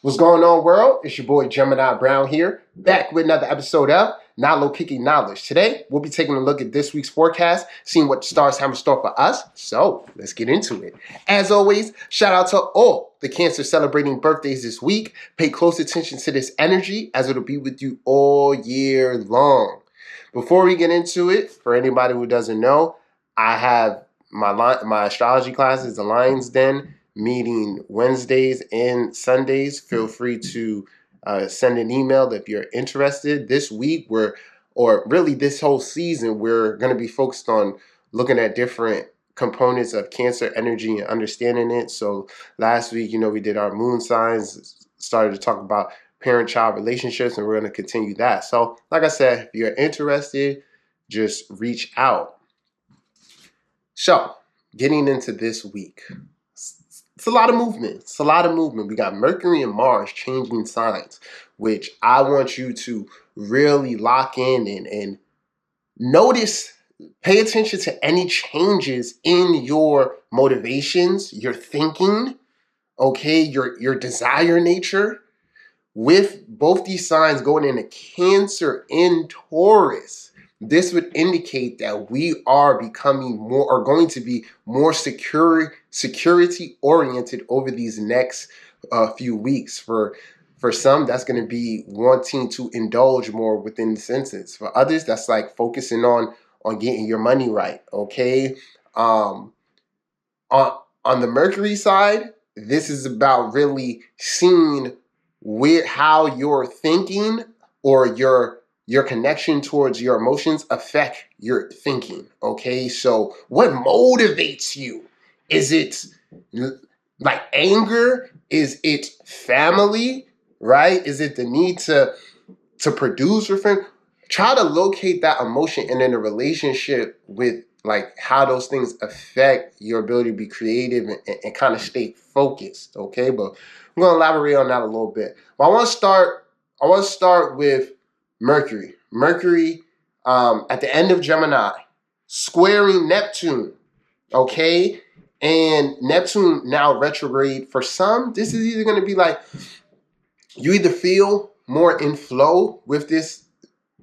What's going on, world? It's your boy Gemini Brown here, back with another episode of Kicking Knowledge. Today, we'll be taking a look at this week's forecast, seeing what the stars have in store for us. So, let's get into it. As always, shout out to all the Cancer celebrating birthdays this week. Pay close attention to this energy, as it'll be with you all year long. Before we get into it, for anybody who doesn't know, I have my astrology classes, the Lion's Den, meeting Wednesdays and Sundays. Feel free to send an email if you're interested. This week, or really this whole season, we're going to be focused on looking at different components of Cancer energy and understanding it. So last week, we did our moon signs, started to talk about parent-child relationships, and we're going to continue that. So like I said, if you're interested, just reach out. So getting into this week, it's a lot of movement. It's a lot of movement. We got Mercury and Mars changing signs, which I want you to really lock in and notice. Pay attention to any changes in your motivations, your thinking, okay, your desire nature. With both these signs going into Cancer and Taurus, this would indicate that we are becoming more, or going to be more security oriented over these next few weeks. For some, that's going to be wanting to indulge more within the senses. For others, that's like focusing on getting your money right. Okay. On the Mercury side, this is about really seeing how your thinking or your connection towards your emotions affect your thinking, okay? So what motivates you? Is it like anger? Is it family, right? Is it the need to produce or friend? Try to locate that emotion, and in a relationship with like how those things affect your ability to be creative and kind of stay focused, okay? But I'm going to elaborate on that a little bit. But I want to start with Mercury. Mercury, at the end of Gemini, squaring Neptune, okay? And Neptune now retrograde. For some, this is either going to be like, you either feel more in flow with this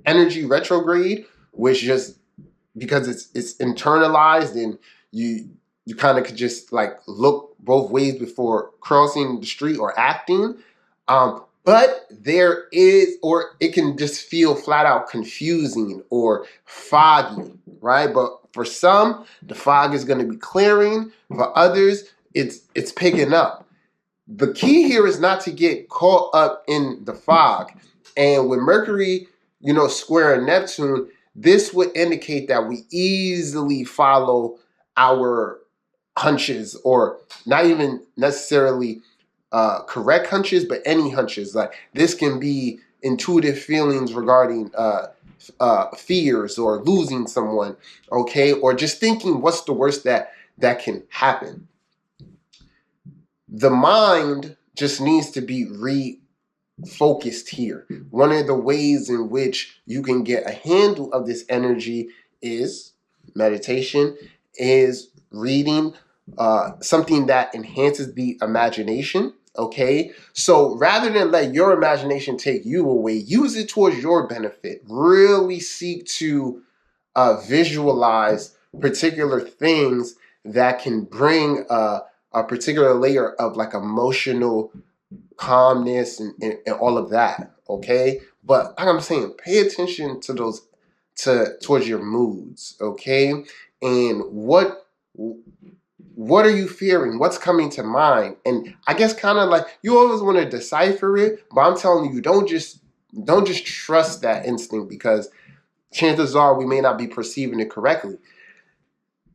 energy retrograde, which just because it's internalized, and you kind of could just like look both ways before crossing the street or acting. But there is, or it can just feel flat out confusing or foggy, right? But for some, the fog is going to be clearing. For others, it's picking up. The key here is not to get caught up in the fog. And with Mercury, squaring Neptune, this would indicate that we easily follow our hunches, or not even necessarily correct hunches, but any hunches. Like this can be intuitive feelings regarding fears or losing someone, okay, or just thinking what's the worst that can happen. The mind just needs to be refocused here. One of the ways in which you can get a handle of this energy is meditation, is reading something that enhances the imagination. Okay, so rather than let your imagination take you away, use it towards your benefit. Really seek to visualize particular things that can bring a particular layer of like emotional calmness and all of that. Okay, but like I'm saying, pay attention to those towards your moods. Okay, and what are you fearing? What's coming to mind? And I guess kind of like you always want to decipher it, but I'm telling you, don't just trust that instinct, because chances are we may not be perceiving it correctly.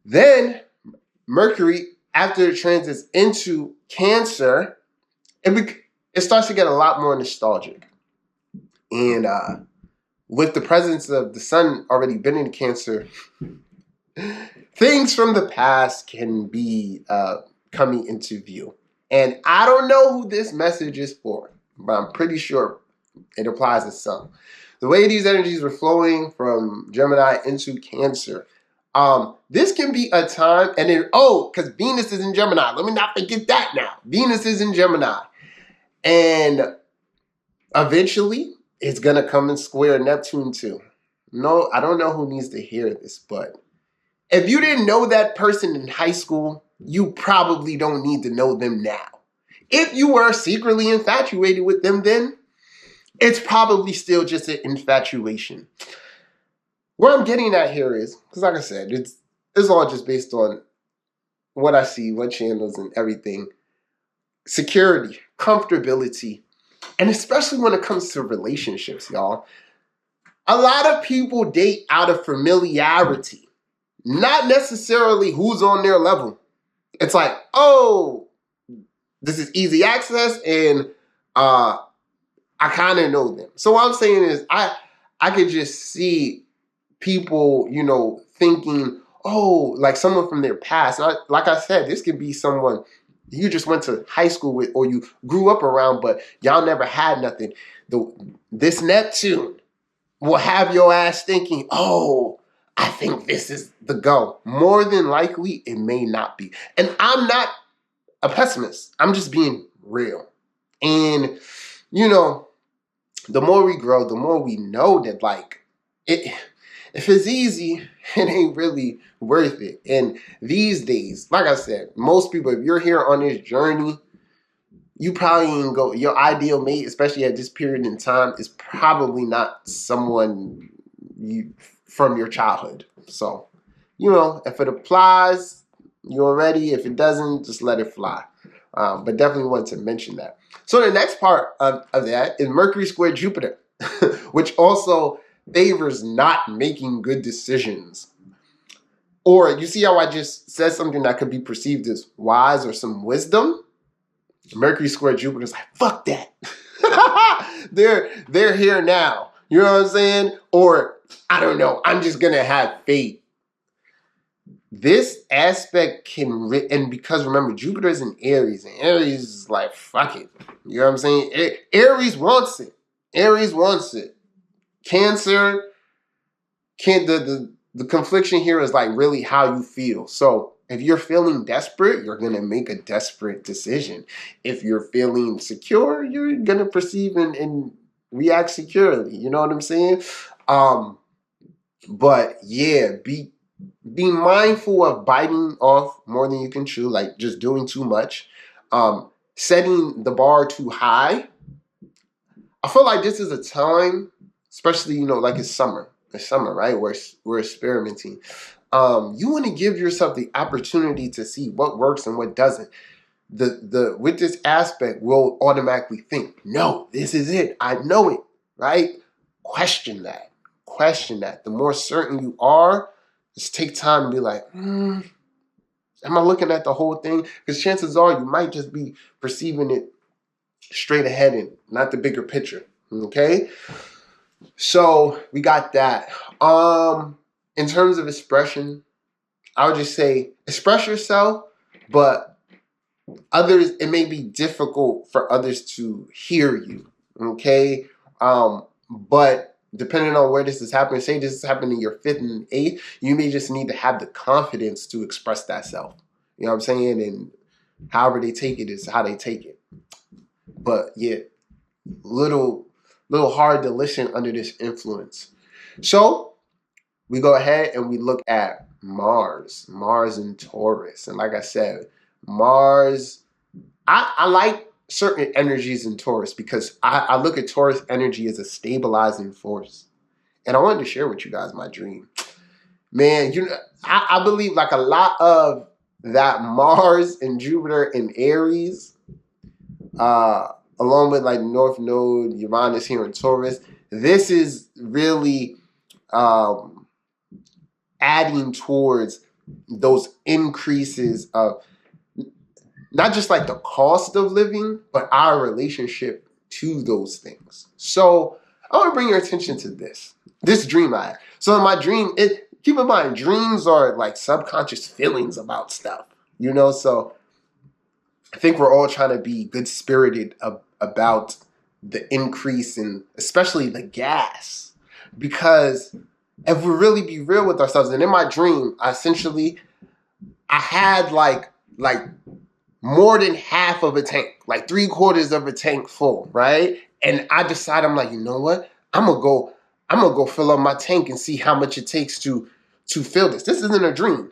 Then Mercury, after it transits into Cancer, it starts to get a lot more nostalgic. And with the presence of the sun already been in Cancer, things from the past can be coming into view. And I don't know who this message is for, but I'm pretty sure it applies to some. The way these energies were flowing from Gemini into Cancer, this can be a time, and then, because Venus is in Gemini. Let me not forget that now. Venus is in Gemini. And eventually, it's going to come and square Neptune too. No, I don't know who needs to hear this, but if you didn't know that person in high school, you probably don't need to know them now. If you were secretly infatuated with them then, it's probably still just an infatuation. What I'm getting at here is, because like I said, it's all just based on what I see, what channels and everything. Security, comfortability, and especially when it comes to relationships, y'all. A lot of people date out of familiarity, not necessarily who's on their level. It's like, oh, this is easy access, and I kind of know them. So what I'm saying is, I could just see people, thinking, oh, like someone from their past. Like I said, this could be someone you just went to high school with, or you grew up around, but y'all never had nothing. This Neptune will have your ass thinking, oh, I think this is the go. More than likely, it may not be. And I'm not a pessimist. I'm just being real. And, the more we grow, the more we know that, if it's easy, it ain't really worth it. And these days, like I said, most people, if you're here on this journey, you probably ain't go. Your ideal mate, especially at this period in time, is probably not someone from your childhood. So, if it applies, you're ready. If it doesn't, just let it fly. But definitely want to mention that. So the next part of that is Mercury square Jupiter, which also favors not making good decisions. Or you see how I just said something that could be perceived as wise or some wisdom? Mercury square Jupiter is like, fuck that. They're here now. You know what I'm saying? Or, I don't know, I'm just going to have faith. This aspect and because remember, Jupiter is in Aries, and Aries is like, fuck it. You know what I'm saying? Aries wants it. Aries wants it. Cancer, the confliction here is like really how you feel. So if you're feeling desperate, you're going to make a desperate decision. If you're feeling secure, you're going to perceive and react securely. You know what I'm saying? But yeah, be mindful of biting off more than you can chew, like just doing too much. Setting the bar too high. I feel like this is a time, especially, like it's summer. It's summer, right? We're experimenting. You want to give yourself the opportunity to see what works and what doesn't. With this aspect, we'll automatically think, no, this is it. I know it, right? Question that. The more certain you are, just take time and be like, am I looking at the whole thing? Because chances are you might just be perceiving it straight ahead and not the bigger picture. Okay? So we got that. In terms of expression, I would just say express yourself, but others, it may be difficult for others to hear you. Okay? But depending on where this is happening, say this is happening in your 5th and 8th, you may just need to have the confidence to express that self. You know what I'm saying? And however they take it is how they take it. But yeah, little hard to listen under this influence. So we go ahead and we look at Mars and Taurus. And like I said, Mars, I like certain energies in Taurus because I look at Taurus energy as a stabilizing force. And I wanted to share with you guys my dream. Man, I believe like a lot of that Mars and Jupiter and Aries, along with like North Node, Uranus here in Taurus, this is really adding towards those increases of not just like the cost of living, but our relationship to those things. So I want to bring your attention to this dream I had. So in my dream, keep in mind, dreams are like subconscious feelings about stuff, so I think we're all trying to be good-spirited about the increase in, especially the gas, because if we really be real with ourselves, and in my dream, I had like more than half of a tank, like 3/4 of a tank full, right? And I decide, I'm like, you know what? I'm gonna go fill up my tank and see how much it takes to fill this. This isn't a dream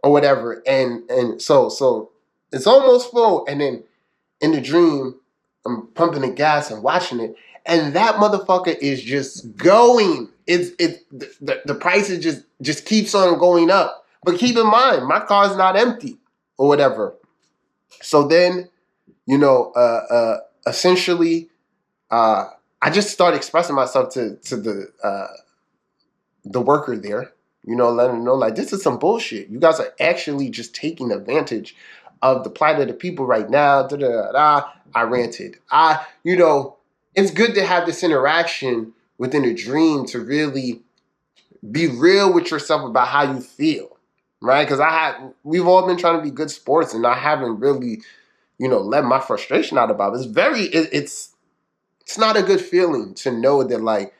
or whatever. And so it's almost full. And then in the dream, I'm pumping the gas and watching it, and that motherfucker is just going. The price is just keeps on going up. But keep in mind, my car's not empty or whatever. So then, essentially, I just started expressing myself to the worker there, letting them know, like, this is some bullshit. You guys are actually just taking advantage of the plight of the people right now. Da, da, da, da. I ranted. It's good to have this interaction within a dream to really be real with yourself about how you feel, right? Because we've all been trying to be good sports, and I haven't really, let my frustration out about it. It's not a good feeling to know that, like,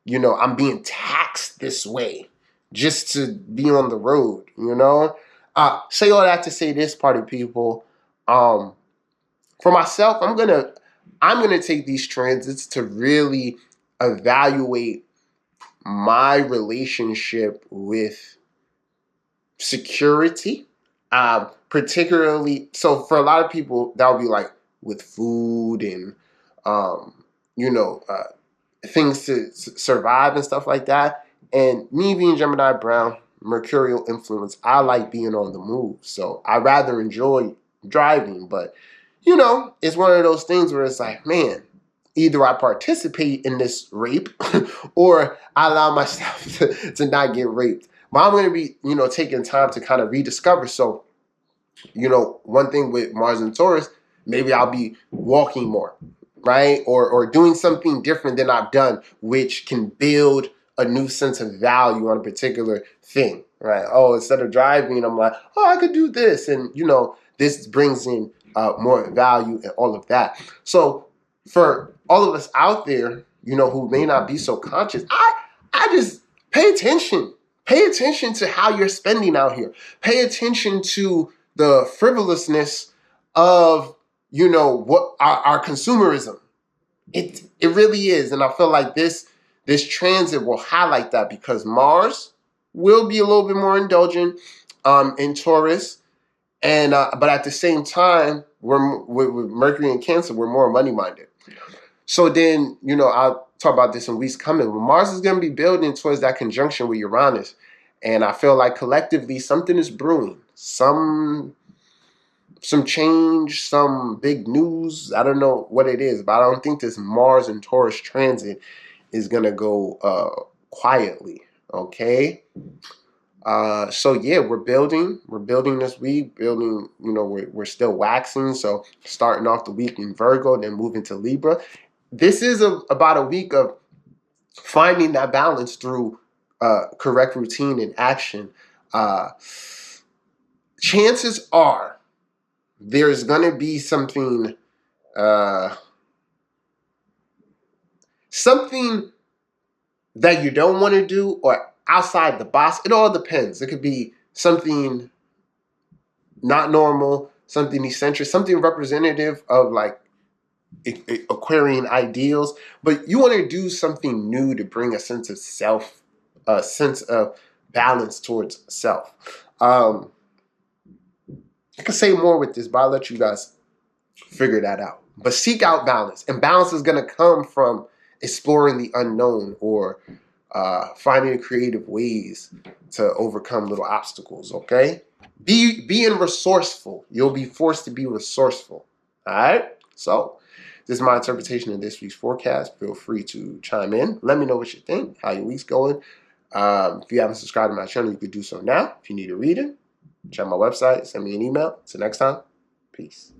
I'm being taxed this way just to be on the road, Say all that to say this, party people. For myself, I'm gonna take these transits to really evaluate my relationship with security. Particularly, so for a lot of people, that would be like with food and things to survive and stuff like that. And me being Gemini Brown, Mercurial influence, I like being on the move. So I rather enjoy driving, but it's one of those things where it's like, man, either I participate in this rape or I allow myself to not get raped. But I'm going to be, taking time to kind of rediscover. So, one thing with Mars and Taurus, maybe I'll be walking more, right? Or doing something different than I've done, which can build a new sense of value on a particular thing, right? Oh, instead of driving, I'm like, oh, I could do this. And, this brings in more value and all of that. So for all of us out there, who may not be so conscious, I just pay attention. Pay attention to how you're spending out here. Pay attention to the frivolousness of, what our consumerism. It really is. And I feel like this transit will highlight that, because Mars will be a little bit more indulgent in Taurus. And but at the same time, with Mercury and Cancer, we're more money-minded. So then, I'll talk about this in weeks coming. But Mars is going to be building towards that conjunction with Uranus. And I feel like collectively something is brewing. Some change, some big news. I don't know what it is, but I don't think this Mars and Taurus transit is going to go quietly, okay? So yeah, we're building this week, we're still waxing. So starting off the week in Virgo, then moving to Libra. This is about a week of finding that balance through correct routine and action. Chances are there's going to be something that you don't want to do, or outside the box. It all depends. It could be something not normal, something eccentric, something representative of like Aquarian ideals, but you want to do something new to bring a sense of self, a sense of balance towards self. I could say more with this, but I'll let you guys figure that out. But seek out balance, and balance is going to come from exploring the unknown, or finding creative ways to overcome little obstacles, okay? Being resourceful. You'll be forced to be resourceful, all right? So this is my interpretation of this week's forecast. Feel free to chime in. Let me know what you think, how your week's going. If you haven't subscribed to my channel, you could do so now. If you need a reading, check my website, send me an email. Till next time, peace.